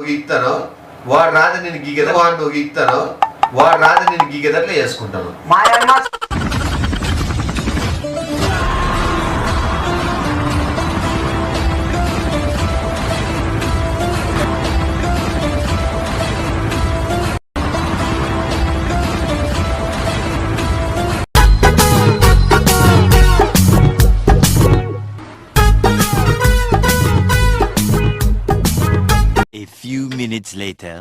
ఇస్తాను వాడు రాజు నేను గీగద వాడు నువ్వు ఇస్తాను వాడు రాజు నేను గీగదట్లా చేసుకుంటాను. A few minutes later.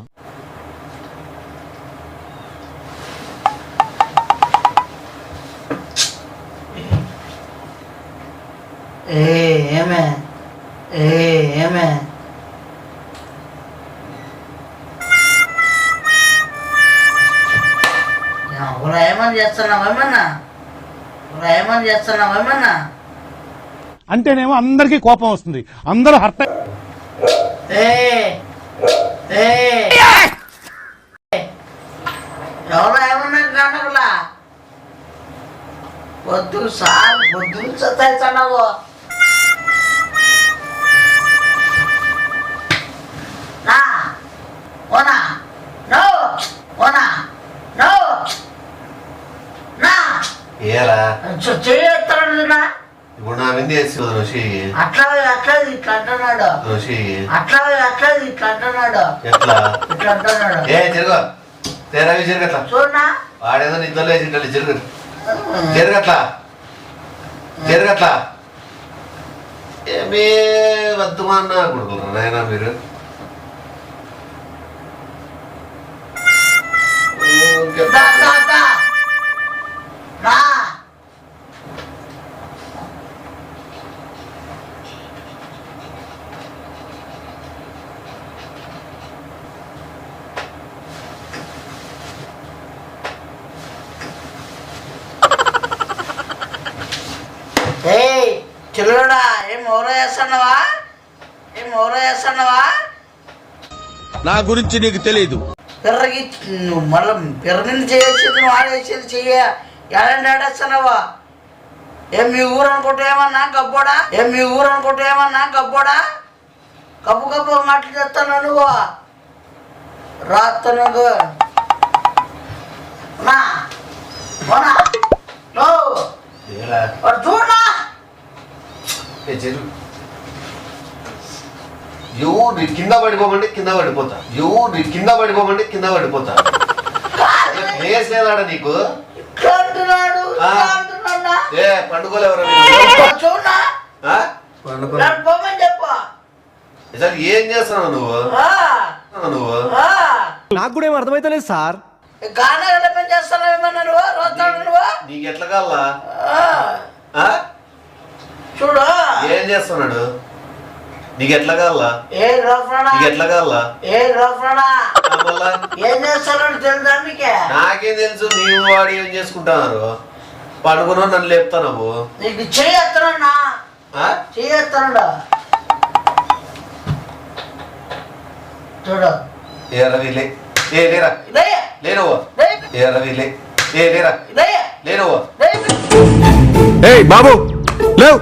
Amen. Amen. ఏమని చేస్తున్నావేమన్నా అంటేనేమో అందరికీ కోపం వస్తుంది, అందరూ హర్ట్. ఎవరో ఏమన్నా గంటకులా వద్దు సార్ వద్దు సత్తాయిస్తున్నావు. నా ఓనా నో ఓనా నో నా ఏలా చేస్తాడు నా ఇప్పుడు నా విందు చేసి ఋషి అట్లా ఇట్లా అంటున్నాడు. ఋషి అట్లా ఇట్లా అంటున్నాడు. ఎట్లా ఇట్లా అంటున్నాడు. ఏ జరుగు తేరావి జరగట్లా చూడనా వాడేదో నిద్రలో వేసింటాడు. జరగట్లా ఏమే వద్దు మా అన్న కొడుకురా నాయన మీరు. రా చిల్లడా ఏం ఓరో చేస్తున్నావా నా గురించి నీకు తెలీదు. పిర్రకి మళ్ళీ పిర్రని చేసేది వాడేసేది చెయ్య ఎలాంటి ఆడేస్తున్నావా? ఏం మీ ఊరు అనుకుంటే ఏమన్నా గబ్బోడా కప్పు మాటలు చేస్తాను నువ్వు రాస్తున్నావు చూడనా ఎవరు కింద పడిపోమంటే కింద పడిపోతా ప్లేస్ లేదాడ నీకు. ఏ పండుకోలేవరా అసలు ఏం చేస్తున్నావు నువ్వు? నాకు కూడా ఏం అర్థమైతలేదు సార్. నీకు ఎట్లా కావాలా? చూడు ఏం చేస్తున్నాడు? నీకు ఎట్లా కావాలా? ఏం చేస్తున్నాడు తెలుసా నీకే? నాకేం తెలుసు నీవు వాడు ఏం చేసుకుంటున్నారు. పడుకున్నా నన్ను లేపుతావు. నీకు చేయొస్తున్నాడా చూడు ఏ రవి లేరా లేనవ్వ. ఏ రవి లేరా లేనవ్వ. బాబు లేవు.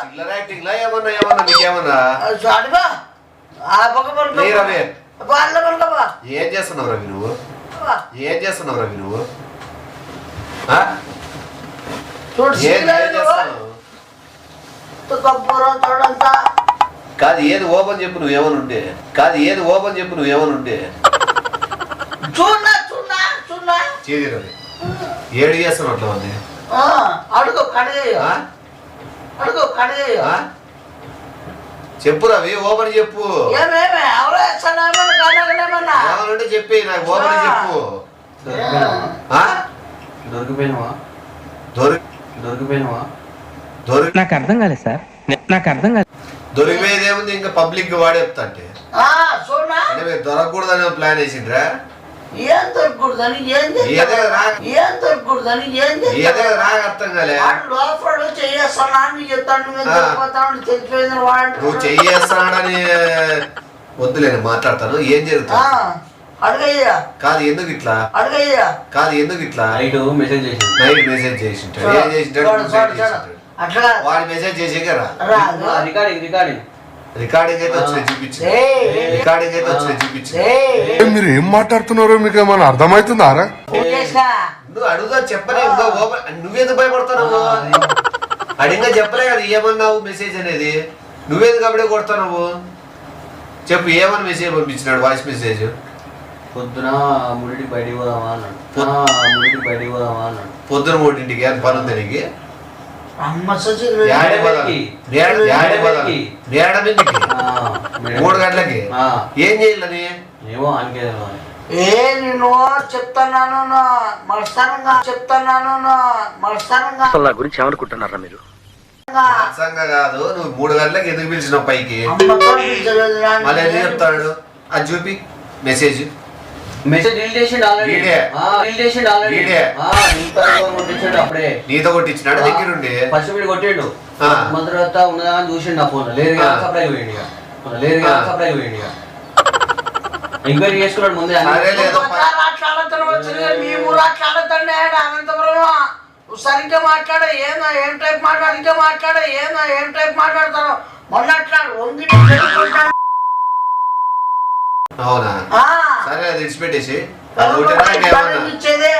చిల్లర యాక్టింగ్ లా ఏమన్నా నీకేమన్నా రవి ఏం చేస్తున్నావు రవి నువ్వు? కాదు ఏది ఓపెన్ చెప్పు నువ్వేమనుంటే. చేది రవి ఏడు చేస్తున్నావు అట్లా ఉంది. అడుగు చెప్పు రవి ఓపెన్ చెప్పు. ఏమనుంటే చెప్పి నాకు ఓపెన్ చెప్పు. నాకు అర్థం కాలేదు సార్. దొరికిపోయేది ఏముంది ఇంకా పబ్లిక్ వాడే చెప్తా అంటే మీరు దొరకకూడదని ప్లాన్ వేసిండ్రా? ఏం దొరకకూడదని రాక అర్థం కాలే. లోపల చెయ్యేస్తాను చెప్తాను తెలిసిపోయింది వాడు. నువ్వు చెయ్యేస్తానని వద్దులేను మాట్లాడతాను. ఏం జరుగుతుంది? అడుగయ్యా కాదు ఎందుకు ఇట్లా నైట్ మెసేజ్ చేసింటాడు. ఏం చేసింటాడు? వాడు మెసేజ్ చేసేక రా. రికార్డింగ్ అయితే వచ్చి చూపించింది. రికార్డింగ్ అయితే వచ్చి చూపించింది. మీరు ఏం మాట్లాడుతున్నారో మీకు ఏమైనా అర్థమవుతుందారా? నువ్వు అడుగుదా చెప్పలే, నువ్వేందుకు భయపడుతున్నావు? అడిగా చెప్పలే కదా ఏమన్నావు మెసేజ్ అనేది, నువ్వేందుకు అప్పుడే కొడుతున్నావు? చెప్పు ఏమన్నా మెసేజ్ పంపించినాడు, వాయిస్ మెసేజ్? పొద్దున ముడికి బయటికి పోదామా అన్నాడు. ముడికి బయటికి పోదామా అన్నాడు. పొద్దున 3ంటికి అని పని ఉంది నీకు? మెసేజ్ 3 గంటలకి ఏం చేయాలని ఏమో అనుకే నేను చెప్తున్నాను, మత్సరంగా చెప్తున్నాను, మత్సరంగా నా గురించి ఏమనుకుంటున్నారా మీరు? సంగా కాదు, నువ్వు 3 గంటలకు ఎందుకు పిలిచినావు పైకి? అమ్మతో పిలిచలేదు నాన్న. మళ్ళీ ఎందుకు చెప్తాడు? అది చూపి మెసేజ్. మెసేజ్ డిలీట్ చేసిండు ఆల్రెడీ. వీడే. డిలీట్ చేసిండు ఆల్రెడీ. వీడే. నీతో కొట్టించాడు అప్పుడే. నీతో కొట్టించినాడు దగ్గరుండి. ఫస్ట్ వీడు కొట్టిండు. మన తర్వాత ఉన్నదా అని చూసిండు నా ఫోన్. లేదు సప్లై పోయింది ఇక. లేదు సప్లై పోయింది ఇక. ఎంక్వైరీ చేసుకున్నాడు ముందే. సరిగ్గా మాట్లాడే ఏమో ఏం టైప్ మాట్లాడతాను మొన్నట్లాడు వంగి అవునా? సరే అది విడిచిపెట్టేసి ఇచ్చేదే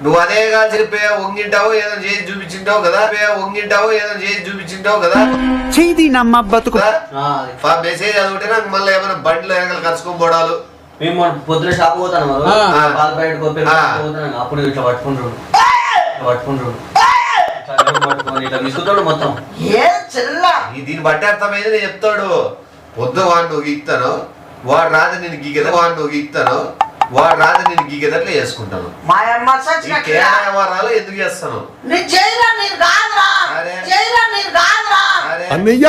నువ్వు అదే కాదు చెప్పే వంగింటావు ఏదో చేసి చూపించింటావు కదా, వంగింటావు ఏదో చేసి చూపించింటావు కదా. మెసేజ్ చదివితే నాకు మళ్ళీ ఏమైనా బండ్లు ఎనకలు కలుసుకొని పోవడాలు. మేము పొద్దున షాప్ పోతాను పాల ప్యాకెట్ పోతాను. అప్పుడు ఇట్లా పట్టుకుంటాడు ఇట్లా విసుకుతాడు మొత్తం. దీన్ని బట్టి అర్థమైంది నేను చెప్తాడు. పొద్దు వాడు నువ్వు గీక్తాను, వాడు రాజు నేను గీకేదా, వాడు నువ్వు గీక్తాను, వాడు రాజు నేను గీకేదట్లే చేసుకుంటాను. వ్యవహారాలు ఎందుకు చేస్తాను? అన్నయ్య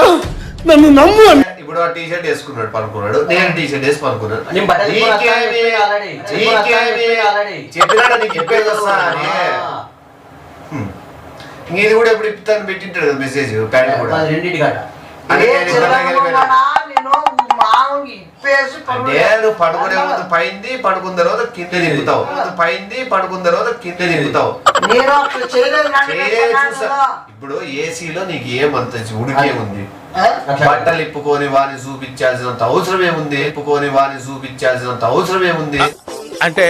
నన్ను నమ్ము. ఇప్పుడు ఆ టీషర్ట్ వేసుకున్నాడు పనుకున్నాడు, నేను టీషర్ట్ వేసి పనుకున్నాడు. చెప్పినాడు నీకు చెప్పేది వస్తా అని. ఇది కూడా ఎప్పుడు ఇప్పుతాను పెట్టింటాడు కదా మెసేజ్ ప్యాంట్ కూడా. నేను పడుకునే ముందు పైంది, పడుకున్న తర్వాత కింద దిగుతావు, పైంది పడుకున్న తర్వాత కింద దిగుతావు. ఇప్పుడు ఏసీలో నీకు ఏమంత ఉడికే ఉంది? బట్టలు ఇప్పుకొని వాడిని చూపించాల్సినంత అవసరం ఏముంది? అంటే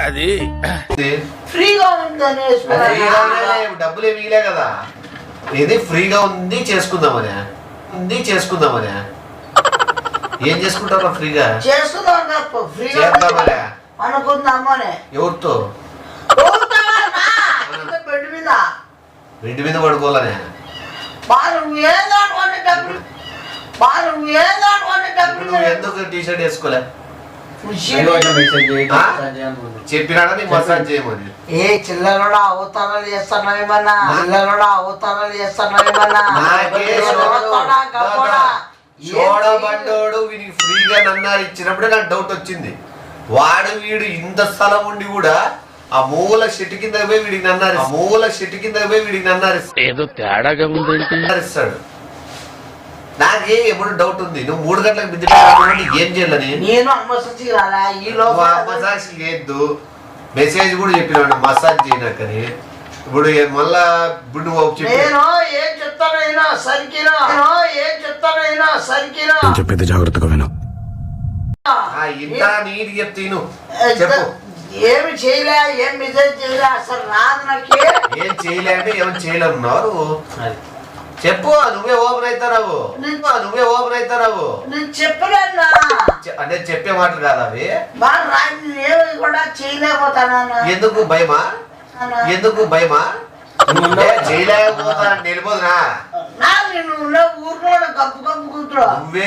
అది ఫ్రీగా ఉందని డబ్బులు ఏమి ఇలే కదా, ఇది ఫ్రీగా ఉంది చేసుకుందామనే ఏం చేసుకుంటారా? ఫ్రీగా చేద్దామనే అనుకుందామనే. ఎవరితో? బెడ్ మీద పడుకోవాలనే. నువ్వు ఎందుకు టీషర్ట్ వేసుకోలే? చెప్పినాడా నీకు మసాజ్ చేయమని? ఏ చిల్లరుడా అవతారాలు చేస్తున్నావేమన్నా? చూడబండోడు వీడికి ఫ్రీగా నన్నారు ఇచ్చినప్పుడే నాకు డౌట్ వచ్చింది. వీడు ఇంత స్థలం ఉండి కూడా ఆ మూల చెట్టు కింద పోయి వీడికి నన్నారు ఏదో తేడాగా ఇస్తాడు. నాకే ఎప్పుడు డౌట్ ఉంది, నువ్వు 3 గంటలకు బిద్దు ఏం చేయాలని? నేను మసాజ్ లేదు, మెసేజ్ కూడా చెప్పినాడు మసాజ్ చేయనాకని. ఇప్పుడు మళ్ళా ఇప్పుడు నువ్వు చెప్పేది జాగ్రత్తగా విను. ఇంత నీట్ చెప్తాను చెప్పు. ఏమి చేయలే, ఏం మెసేజ్ చేయలే, అసలు రాదు నాకు. ఏం చేయలే అంటే ఏం చేయలేమున్నావు చెప్పు. నువ్వే ఓపెన్ అవుతారావు, నేను చెప్పలేనా అంటే చెప్పే మాటలు కాదు అవి. కూడా చేయలేకపోతాను. ఎందుకు భయమా? చేయలేకపోతాను వెళ్ళిపోదునా? ఊర్లో గప్పు గప్పు కూతురు నువ్వే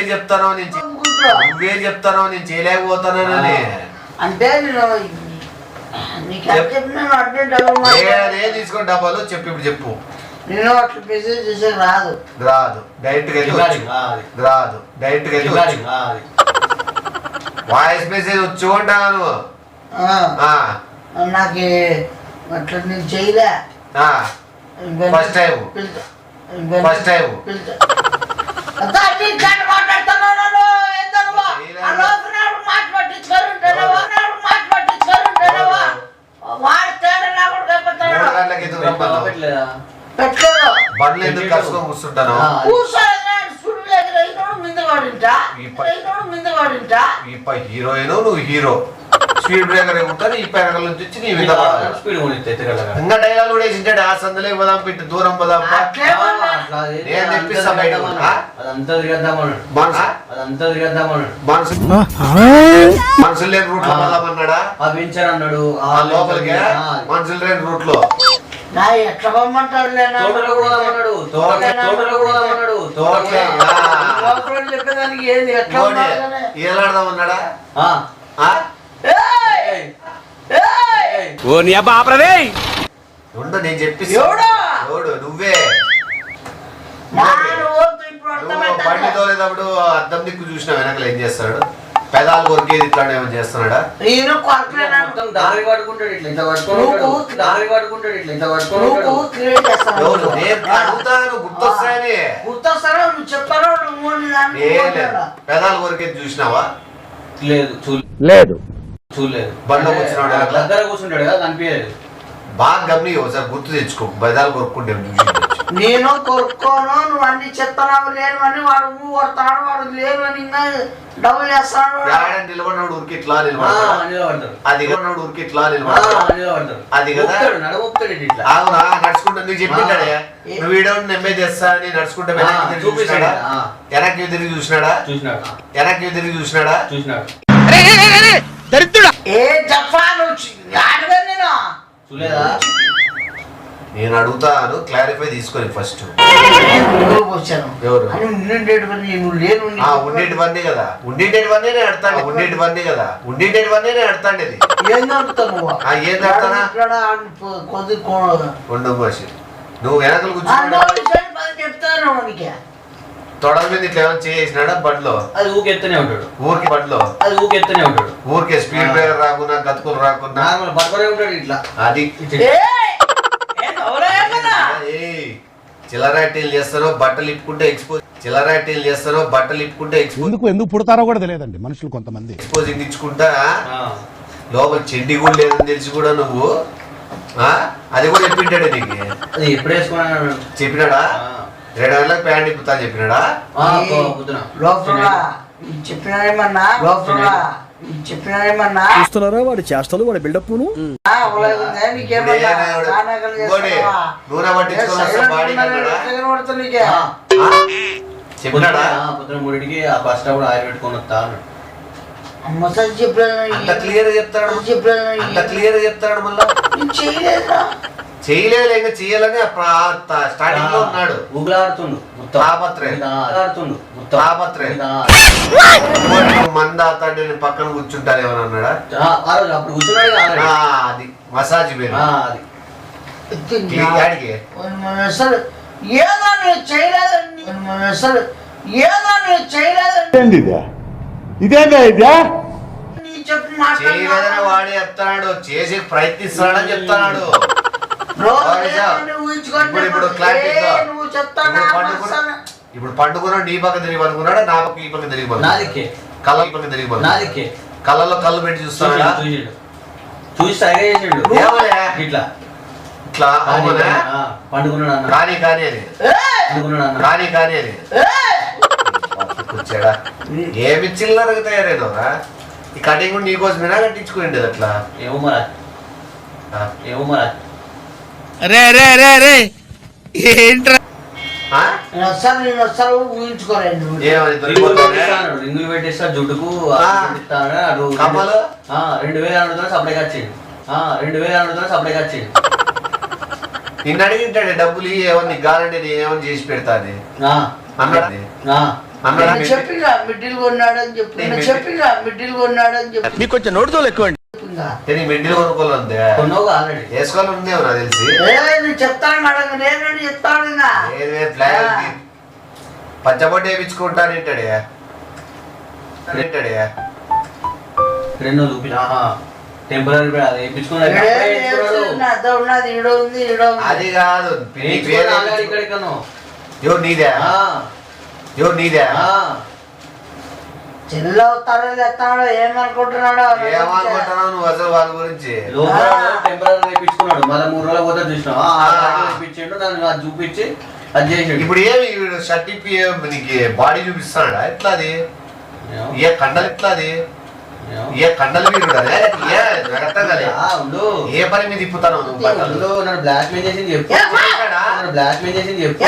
చెప్తానో నేను చేయలేకపోతానని. అంటే నేను తీసుకోండి డబ్బాలు చెప్పు. ఇప్పుడు చెప్పు. నేను అట్లా మెసేజ్ చేసే రాదు డైరెక్ట్ గా వాయిస్ మెసేజ్ వచ్చి ఉంటాను. నాకు అట్లా నేను చేయలే. ఫస్ట్ టైం బండ్లు ఎందుకు కలుసుకొని కూర్చుంటాను? మీద పడింటా హీరోయిన్ నువ్వు హీరో స్పీడ్ బ్రేకర్ ఎగుతాను ఈ పెరగల నుంచి వచ్చి నీ మీద పడాలి. స్పీడ్ ఇంకా డైలాగ్ కూడా వేసింటాడు ఆ సందులోకి పోదాం పెట్టి దూరం పోదాం నేను తెప్పిస్తా బయట అదంతా తిరగద్దామన్నాడు మనసు అదంతా తిరగద్దామన్నాడు మనుషులు లేని రూట్ లో పోదామన్నాడా ఆ వెంచర్ అన్నాడు ఆ లోపలికి మనుషులు లేని రూట్ లో నా ఎట్లా పొమ్మంటాడు తోటలో కూడా పోదామన్నాడు తోటలో కూడా పోదామన్నాడు లోపల చెప్పేదానికి ఏది ఎట్లా ఉండాలి? ఏలాడదామన్నాడా ఓ నీ అబ్బా ఆపరదే ఉండు నేను చెప్పి ఎవడా? ఎవడు నువ్వే నాడు వద్దు, ఇప్పుడు నువ్వు అర్థమైందా? బండి తోలేటప్పుడు అద్దం దిక్కు చూసిన వెనకలు ఏం చేస్తాడు పెదాలు కొరికేది ఇట్లా ఏమైనా చేస్తున్నాడా నేను కొరకలేనాను. మొత్తం దారి పడుకుంటాడు ఇట్లా ఇంత పట్టుకొని ఉంటాడు. దారి పడుకుంటాడు ఇట్లా ఇంత పట్టుకొని నువ్వు ఉంటాడు. క్రియేట్ చేస్తావు. ఎవరు? నేను అడుగుతాను గుర్తొస్తాయని గుర్తొస్తారా? నువ్వు చెప్తారో నువ్వు నీ దాన్ని ఏ లేదు. కొట్టాడా? పెదాలు కొరికేది చూసినావా లేదు లేదు చూడలేదు బండ్లో కూర్చున్నాడు వెనకాల. దగ్గర కూర్చుంటాడు కదా కనిపించలేదు బాగా గమని ఒకసారి గుర్తు తెచ్చుకో పెదాలు కొరుక్కుంటే చూసి నేను కొరుక్కోను, నువ్వు అన్ని చెప్తున్నావు లేను అని వాడు ఊ కొడతాడు, వాడు లేను అని ఇంకా డబ్బులు చేస్తాడు. నిలబడినాడు ఊరికి ఇట్లా నిలబడతాడు నిలబడతాడు అది కొన్నాడు ఊరికి ఇట్లా నిలబడతాడు నిలబడతాడు అది కదా నడవొప్తాడు ఇట్లా అవునా నడుచుకుంటా నువ్వు చెప్పింటాడే నువ్వు వీడియో నెమ్మే చేస్తా అని నడుచుకుంటే వెనక్కి తిరిగి చూసినాడా వెనక్కి తిరిగి చూసినాడా చూసినాడు వెనక్కి తిరిగి చూసినాడా చూసినాడు ఏ చెప్పా నువ్వు ఆడగా నేను చూలేదా నేను అడుగుతాను క్లారిఫై తీసుకొని ఫస్ట్ ఎవరు వచ్చాను ఎవరు? అని ఉండేటివన్నీ నువ్వు లేను ఉండేటివన్నీ కదా ఉండేటివన్నీ నేను అడతాను ఉండేటివన్నీ కదా ఉండేటివన్నీ నేను అడతాండేది ఏం నడుపుతావు నువ్వు? ఏం నడుపుతానా? ఇక్కడ కొద్ది ఉండవు మనిషి నువ్వు వెనకలు కూర్చున్నాడు చెప్తాను మనకి తొడల మీద ఇట్లా ఏమైనా చేసినాడా బండ్లో అది ఊకెత్తనే ఉంటాడు ఊరికి బండ్లో అది ఊకెత్తనే ఉంటాడు ఊరికే స్పీడ్ బ్రేకర్ రాకుండా గతుకులు రాకుండా నార్మల్ పట్టుకునే ఉంటాడు ఇట్లా అది చిల్లరాటీలు చేస్తారో బట్టలు ఇప్పుకుంటే ఎక్స్పోజ్ చిల్లరాటీలు చేస్తారో బట్టలు ఇప్పుకుంటే ఎందుకు పుడతారో కూడా తెలియదండి మనుషులు కొంతమంది. ఎక్స్పోజింగ్ ఇచ్చుకుంటా లోపల చెడ్డి కూడా లేదని తెలిసి కూడా నువ్వు అది కూడా చెప్పింటాడు నీకు అది ఎప్పుడు వేసుకున్నాడు చెప్పినాడా 2 గంటలకు ప్యాంట్ ఇప్పుతా చెప్పినాడా లోపల చెప్పినారేమన్నా లోపల చెప్పినారేమన్నా చూస్తున్నారా వాడి చేష్టలు వాడి బిల్డప్ నూనె పట్టించుకొని చెప్పినాడా పొద్దున 3కి ఆ బస్ స్టాప్ ఆయిల్ పెట్టుకొని వస్తా మసాజ్ చెప్పాను అంత క్లియర్ చెప్తాడు అంత క్లియర్ చెప్తాడు మళ్ళా చేయలేదా చేయలేదు ఇంకా చెయ్యాలని స్టార్టింగ్ లో ఉన్నాడు ఊగులాడుతుండు తాపత్రయం మంద తాడు నేను పక్కన కూర్చుంటాను ఏమని అన్నాడా ఆ రోజు అప్పుడు కూర్చున్నాడు అది మసాజ్ పేరు యాడికి అసలు ఏదో నువ్వు చేయలేదండి అసలు ఏదో నువ్వు చేయలేదండి నీ చెప్పు చేయలేదని మాట్లాడు వాడే చెప్తాడు చేసి ప్రయత్నిస్తాడని చెప్తాడు ఇప్పుడు ఇప్పుడు పండుకున్నాడు నీ పక్క తిరిగి పనుకున్నాడా నా పక్క ఈ పక్క తిరిగి నాదికే కళ్ళ పక్క తిరిగి నాదికే కళ్ళలో కళ్ళు పెట్టి చూస్తాడా చూసి సరిగా చేసిండు ఇట్లా ఇట్లా పండుకున్నాడు కానీ కానీ అని కానీ కానీ అని కూర్చాడా ఏమి చిల్లరగా తయారైనవరా ఈ కటింగ్ కూడా నీకోసమేనా కట్టించుకోండి అట్లా ఏమో మరి ఏంట్రా రింగులు పెట్టేస్తా జుట్టుకు కమ్మలు 2000 అడుగుతున్నా సప్లైకి వచ్చింది 2000 అడుగుతున్నా సప్లైకి వచ్చింది నిన్ను అడిగింటాడు డబ్బులు ఏమని గాలంటే ఏమని చేసి పెడతాది అన్నాడు అన్నాడు చెప్పిగా మిడ్డిల్ కొన్నాడని చెప్పి చెప్పిగా మిడ్డిల్ కొన్నాడని చెప్పి మీకు కొంచెం నోటితో ఎక్కువ అండి మిడ్డిల్ కొనుక్కోవాలి అంతే కొన్నావు ఆల్రెడీ వేసుకోవాలి ఉందేమో నాకు తెలిసి నేను చెప్తాను అడగ నేను చెప్తాను ఇంకా పచ్చబొట్టు వేయించుకుంటాను ఏంటాడే రెండు చూపిన టెంపరీ అది వేయించుకున్నాడు ఉన్నది ఈడో ఉంది ఈడో అది కాదు ఇక్కడికను ఎవరు నీదే ఎవరు నీదే చెల్లవుతారో తెస్తాడో ఏమనుకుంటున్నాడో ఏమనుకుంటున్నావు నువ్వు అసలు వాళ్ళ గురించి టెంపరీ వేయించుకున్నాడు మళ్ళీ 3 రోజులు పోతే చూసినావు వేయించిండు దాన్ని అది చూపించి అది చేసాడు ఇప్పుడు ఏమి షర్ట్ ఇప్పి నీకు బాడీ చూపిస్తాడా ఎట్లా అది ఏ కండలు ఇట్లా అది ఏ కండలు వీరుడు అదే ఏ అర్థం కాలే ఉండు ఏ పని మీద తిప్పుతాను నువ్వు బట్టలు నన్ను బ్లాక్ మెయిల్ చేసింది చెప్పు నన్ను బ్లాక్ మెయిల్ చేసింది చెప్పు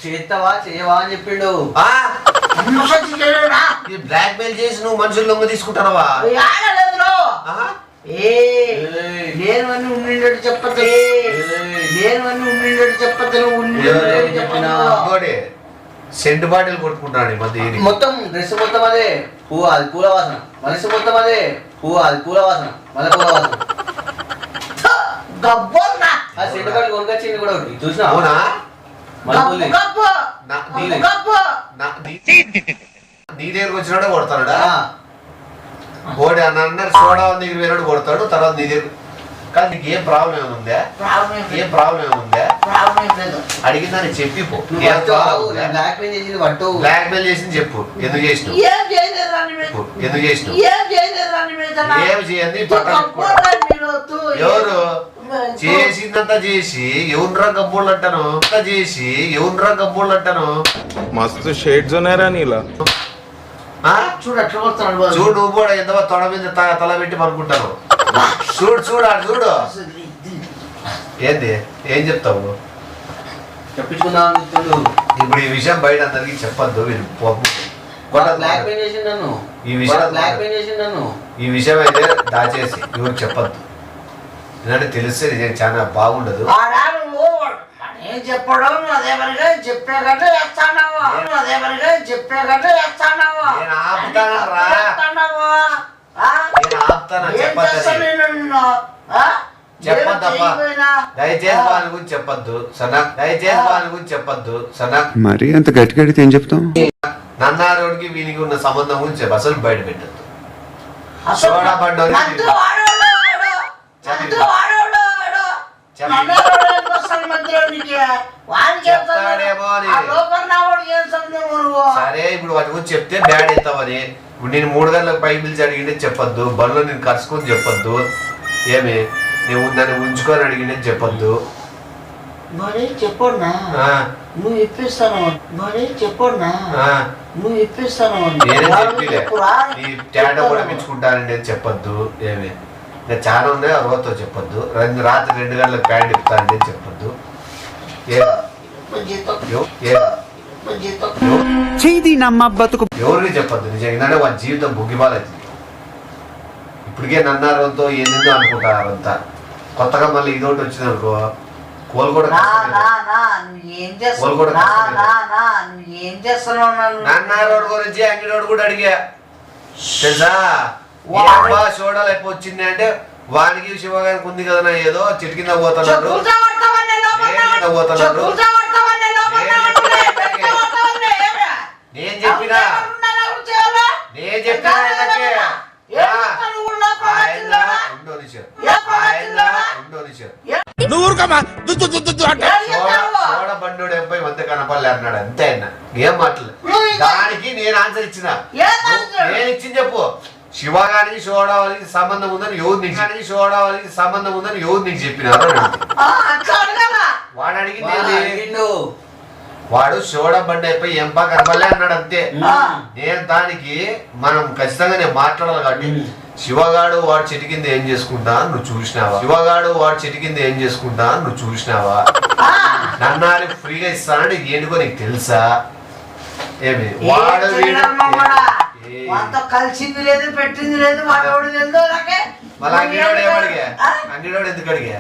చేస్తావా చేయవా అని చెప్పిండు బ్లాక్ మెయిల్ చేసి నువ్వు మనుషులు లొంగ తీసుకుంటావా నేను అన్ని ఉండిండడు చెప్పదు నేను అన్ని ఉండిండడు చెప్పదు చెప్పినా సెంట్ బాటిల్ కొట్టుకుంటాడు ఈ మధ్య మొత్తం డ్రెస్ మొత్తం అదే పువ్వు అది పూల వాసన మనసు మొత్తం అదే పువ్వు అది పూల వాసన మళ్ళీ పూల వాసన గబ్బోనా ఆ సెంటు బాటిల్ కొనుకొచ్చింది కూడా ఒకటి చూసినా అవునా మళ్ళీ నీ దగ్గరకు వచ్చినాడే కొడతాడా ఓడి అన్నారు సోడా దగ్గర వేరే కొడతాడు తర్వాత నీ దగ్గర కానీ నీకు ఏం ప్రాబ్లం ఏముందా ఏం ప్రాబ్లం ఏముందా అడిగిందని చెప్పిపో బ్లాక్ మెయిల్ చేసింది పట్టు బ్లాక్ మెయిల్ చేసింది చెప్పు ఎందుకు చేసినావు ఎందుకు చేసినావు ఏం చేయండి ఎవరు చేసిందంతా చేసి ఎవరురా గబ్బోళ్ళు అంటాను చేసి ఎవరురా గబ్బోళ్ళు అంటాను మస్తు షేడ్స్ ఉన్నాయరా నీలా చూడు అట్లా కొడతాడు చూడు నువ్వు కూడా ఎంత తొడ మీద తల పెట్టి పనుకుంటాను చూడు చూడు ఆడు చూడు ఏంది ఏం చెప్తావు చెప్పించుకుందాం ఇప్పుడు ఈ విషయం బయట అందరికి చెప్పొద్దు బ్లాక్ మెయిల్ చేసింది నన్ను బ్లాక్ మెయిల్ చేసింది నన్ను ఈ విషయం అయితే దాచేసి ఎవరికి చెప్పొద్దు ఎందుకంటే తెలిస్తే నిజం చాలా బాగుండదు నేను చెప్పడం అదే పనిగా చెప్పే కంటే వేస్తాడావా అదే పనిగా చెప్పే కంటే వేస్తాడావా నేను ఆపుతాను రా నేను ఆపుతాను చెప్పొద్దప్పా దయచేసి వాళ్ళ గురించి చెప్పొద్దు సనా దయచేసి వాళ్ళ గురించి చెప్పొద్దు సనా మరి అంత గట్టి గడితే ఏం చెప్తాం నన్నారోడికి వీనికి ఉన్న సంబంధం గురించి అసలు బయట పెట్టద్దు సోడా పడ్డోని సరే ఇప్పుడు వాటి గురించి చెప్తే బ్యాడ్ అవుతావని ఇప్పుడు నేను 3 గంటలకు పైకి పిలిచి అడిగిండే చెప్పొద్దు బండ్లో నేను కలుసుకొని చెప్పొద్దు ఏమి నేను నన్ను ఉంచుకొని అడిగిండే చెప్పొద్దు మరి చెప్పన్నా నువ్వు ఇప్పిస్తాను మరి చెప్పన్నా నువ్వు ఇప్పిస్తాను నేనే చెప్పిలే నీ తేట కూడా మెచ్చుకుంటానండి అని చెప్పొద్దు ఏమి ఇంకా చాలా ఉన్నాయి అరవతో చెప్పొద్దు రాత్రి 2 గంటలకు ప్యాంట్ ఇప్పుతానండి అని చెప్పొద్దు ఎవరికి చెప్పొద్దు నిజంగానే వాళ్ళ జీవితం బుగ్గిబాలవుతుంది ఇప్పటికే నన్నారంతో ఏందో అనుకుంటారు అంతా కొత్తగా మళ్ళీ ఇదోటి వచ్చింది అనుకో నన్నారోడు గురించి అంగిడోడు కూడా అడిగా తెలుసా చూడాలి ఎప్పుడు వచ్చింది అంటే వానికి శివగారికి ఉంది కదా ఏదో చెట్టు కింద పోతున్నాడు నేను చెప్పినా బండోడు ఎంపై వంద కనపడలే అన్నాడు అంతే ఆయన ఏం మాటలు దానికి నేను ఆన్సర్ ఇచ్చిన నేను ఇచ్చింది చెప్పు శివగానికి షోడావాలికి సంబంధం ఉందని ఎవరు నీకు షోడావాలికి సంబంధం ఉందని ఎవరు నీకు చెప్పినారు వాడు అడిగింది వాడు షోడా బండి అయిపోయి ఎంపా కనపడలే అన్నాడు అంతే నేను దానికి మనం ఖచ్చితంగా నేను మాట్లాడాలి కాబట్టి శివగాడు వాడు చెట్టు కింద ఏం చేసుకుంటా నువ్వు చూసినావా శివగాడు వాడు చెట్టు కింద ఏం చేసుకుంటా నువ్వు చూసినావా నన్నారి ఫ్రీగా ఇస్తానంటే ఏంటికో నీకు తెలుసా ఏమి వాడు కలిసింది లేదు పెట్టింది లేదు వాడు తెలుదో మళ్ళీ అంగిడోడు ఏమడిగా అంగిడోడు ఎందుకు అడిగా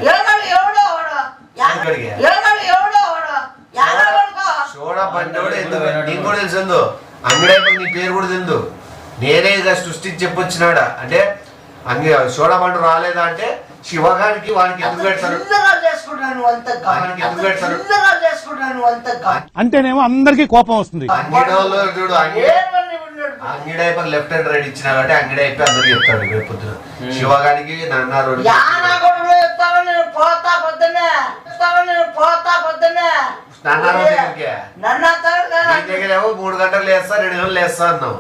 షోడా బండోడు ఎందుకు నీకు కూడా తెలుసు అంగిడైపోయి నీ పేరు కూడా తెలుసు నేనే ఇక సృష్టించి చెప్పొచ్చినాడా అంటే అంగి షోడా బండు రాలేదా అంటే శివగానికి వానికి ఎందుకు పెడతారు అంటేనేమో అందరికి కోపం వస్తుంది అంగిడోళ్ళు చూడు అంగిడైపోయి లెఫ్ట్ అండ్ రైట్ ఇచ్చినా కాబట్టి అంగిడైపోయి అందరికి చెప్తాడు రేపు పొద్దున శివగానికి నన్నారు దగ్గరేమో 3 గంటలు లేస్తా 2 గంటలు లేస్తా అన్నావు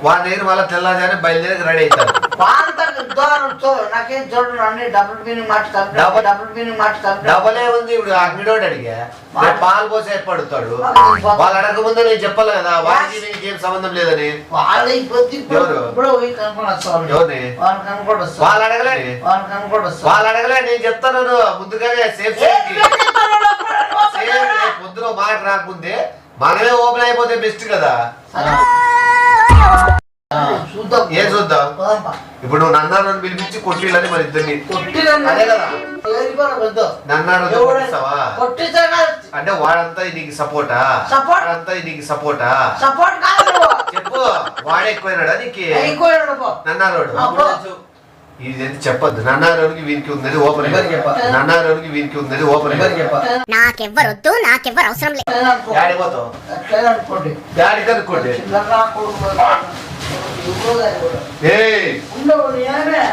వాడి దగ్గర మళ్ళీ తెల్లారి బయలుదేరి రెడీ అవుతారు వాళ్ళకి దూరంతో నాకేం చూడండి అన్ని డబుల్ మీనింగ్ మాట్లాడు డబుల్ మీనింగ్ మాట్లాడు డబ్బలే ఉంది ఇప్పుడు అంగడోడు అడిగా రేపు పాలు పోసే పడుతాడు వాళ్ళు అడగ ముందే నేను చెప్పాలి కదా వాడికి నీకేం సంబంధం లేదని వాళ్ళ ఎవరు? ఇప్పుడు పోయి కనుక్కొని ఎవరిని వాళ్ళు కనుక్కోడు వాళ్ళు అడగలే వాళ్ళు కనుక్కోడు వాళ్ళు అడగలే నేను చెప్తాను ముందుగానే సేఫ్ పొద్దున మాట రాకముందే మనమే ఓపెన్ అయిపోతే బెస్ట్ కదా చూద్దాం ఏం చూద్దాం ఇప్పుడు నువ్వు నన్నాను పిలిపించి కొట్టిలని మన ఇద్దరిని అదే కదా నన్నాను కొట్టిస్తావా అంటే వాడంతా నీకు సపోర్టా Support. వాడంతా నీకు సపోర్టా సపోర్ట్ కాదు చెప్పు వాడే ఎక్కువైనాడా నీకు ఎక్కువ నన్నారోడు ఇది చెప్పొద్దు నన్నారోడికి వీనికి ఉన్నది ఓపెన్ నన్నారోడికి వీనికి ఉన్నది ఓపెన్ నాకెవ్వరొద్దు నాకెవ్వరు అవసరం లేదు డాడీ పోతావు అనుకోండి డాడీ కనుక్కోండి చిల్లర కొడుకు ఏయ్ ఉండవు నేనే